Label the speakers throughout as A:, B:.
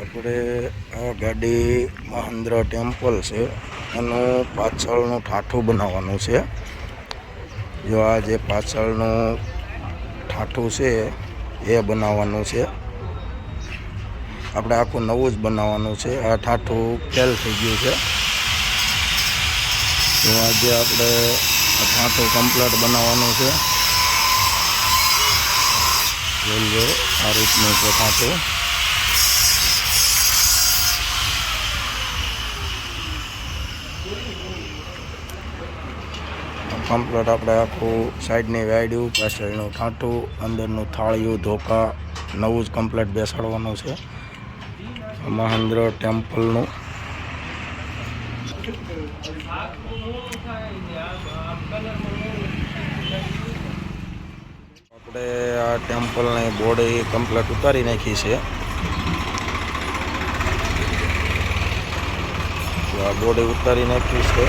A: આપણે આ ગાડી મહિન્દ્રા ટેમ્પલ છે, એનું પાછળનું ઠાઠું બનાવવાનું છે. જો આ જે પાછળનું ઠાઠું છે એ બનાવવાનું છે. આપણે આખું નવું જ બનાવવાનું છે. આ ઠાઠું ફેલ થઈ ગયું છે, તો આજે આપણે આ ઠાઠું કમ્પ્લીટ બનાવવાનું છે. જોઈ આ રીતનું છે ઠાઠું. કમ્પ્લીટ આપણે આખું સાઈડની વાયડ્યું, પાછળનું ઠાઠું, અંદરનું થાળિયું, ધોકા નવું જ કમ્પ્લીટ બેસાડવાનું છે મહિન્દ્રા ટેમ્પલનું. આપણે આ ટેમ્પલની બોડી કમ્પ્લીટ ઉતારી નાખી છે. આ બોડી ઉતારી નાખી છે.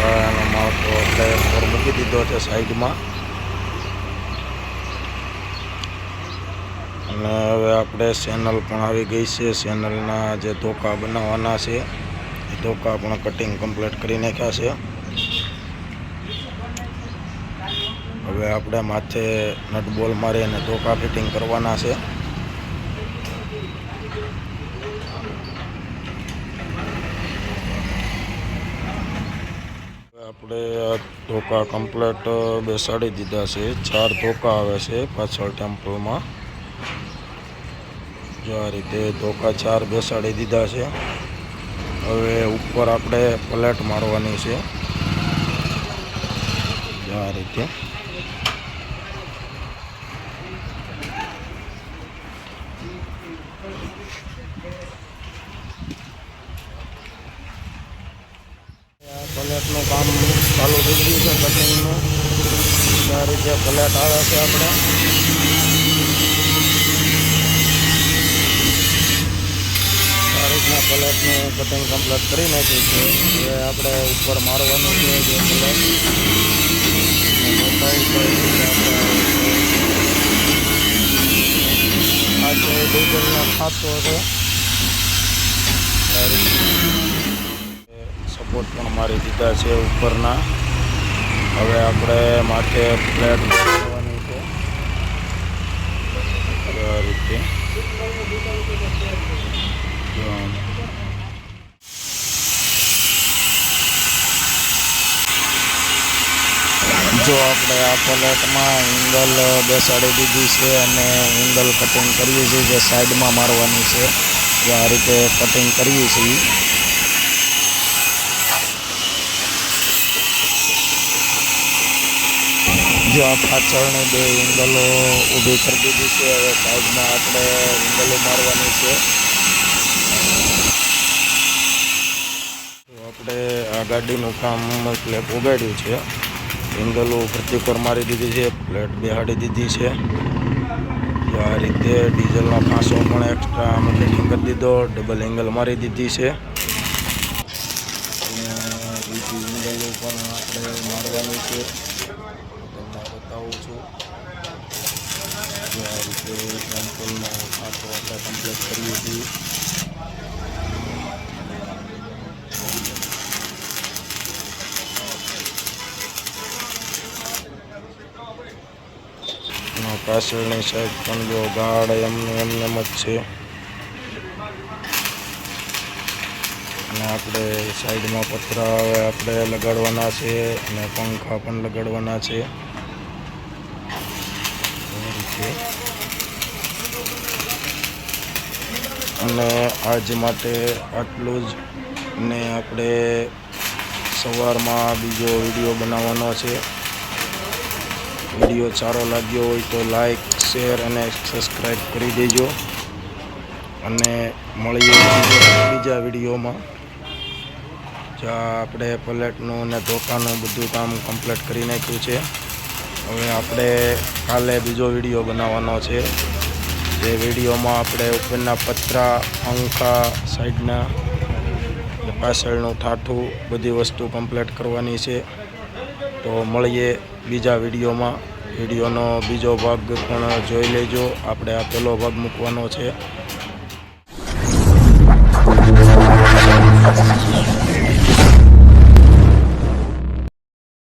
A: આનો માળખો આપણે ઉપર મૂકી દીધો છે સાઈડમાં. અને હવે આપણે ચેનલ પણ આવી ગઈ છે. ચેનલના જે ધોકા બનાવવાના છે એ ધોકા પણ કટિંગ કમ્પ્લીટ કરી નાખ્યા છે. હવે આપણે માથે નટ બોલ મારી અને ધોકા ફિટિંગ કરવાના છે. આપણે આ ધોકા કમ્પ્લીટ બેસાડી દીધા છે. 4 ધોકા આવે છે પાછળ ટેમ્પલમાં. જો આ રીતે ધોકા 4 બેસાડી દીધા છે. હવે ઉપર આપણે પ્લેટ મારવાની છે. આ રીતે પ્લેટનું કામ ચાલુ થઈ ગયું છે કટિંગનું. આ રીતે પ્લેટ આવે છે. આપણે આ રીતના પ્લેટનું કટિંગ કમ્પ્લીટ કરી નાખ્યું છે. હવે આપણે ઉપર મારવાનું છે જે પ્લેટ આ છે ડીઝલનો ખાતો છે. સપોર્ટ પણ મારી દીધા છે ઉપરના. હવે આપણે માથે પ્લેટ કરવાની છે આ રીતે. જો આપણે આ પ્લેટમાં એંગલ બેસાડી દીધી છે અને એંગલ કટિંગ કરીએ છીએ જે સાઈડમાં મારવાની છે. આ રીતે કટિંગ કરીએ છીએ. જો આ પાછળની 2 એંગલો ઊભી કરી દીધી છે. હવે સાઈડમાં આપણે એંગલો મારવાની છે. તો આપણે આ ગાડીનું કામ એટલે ઉગાડ્યું છે. એંગલો પ્રતિકોર મારી દીધી છે, પ્લેટ બેહાડી દીધી છે. આ રીતે ડીઝલનો ફાંસો પણ એક્સ્ટ્રા ફિટિંગ કરી દીધો, ડબલ એંગલ મારી દીધી છે. અને બીજી એંગલો પણ આપણે મારવાની છે. બતાવું છું. આ રીતે ટેમ્પલનો ખાતો આપણે કમ્પ્લીટ કરીએ છીએ. પાછળની સાઈડ પણ જો ગાઢ એમ જ છે. અને આપણે સાઈડમાં પતરા હવે આપણે લગાડવાના છે અને પંખા પણ લગાડવાના છે. અને આજ માટે આટલું જ. ને આપણે સવારમાં બીજો વિડીયો બનાવવાનો છે. વિડીયો સારો લાગ્યો હોય તો લાઈક, શેર અને સબસ્ક્રાઈબ કરી દેજો. અને મળીએ બીજા વિડીયોમાં. જ્યાં આપણે પ્લેટનું અને ધોકાનું બધું કામ કમ્પ્લીટ કરી નાખ્યું છે. હવે આપણે કાલે બીજો વિડીયો બનાવવાનો છે. જે વિડીયોમાં આપણે ઉપરના પતરા, પંખા, સાઈડના પાછળનું ઠાઠું બધી વસ્તુ કમ્પ્લીટ કરવાની છે. તો મળીએ બીજા વિડીયોમાં. વિડીયોનો બીજો ભાગ પણ જોઈ લેજો. આપણે આ પહેલો ભાગ મૂકવાનો છે.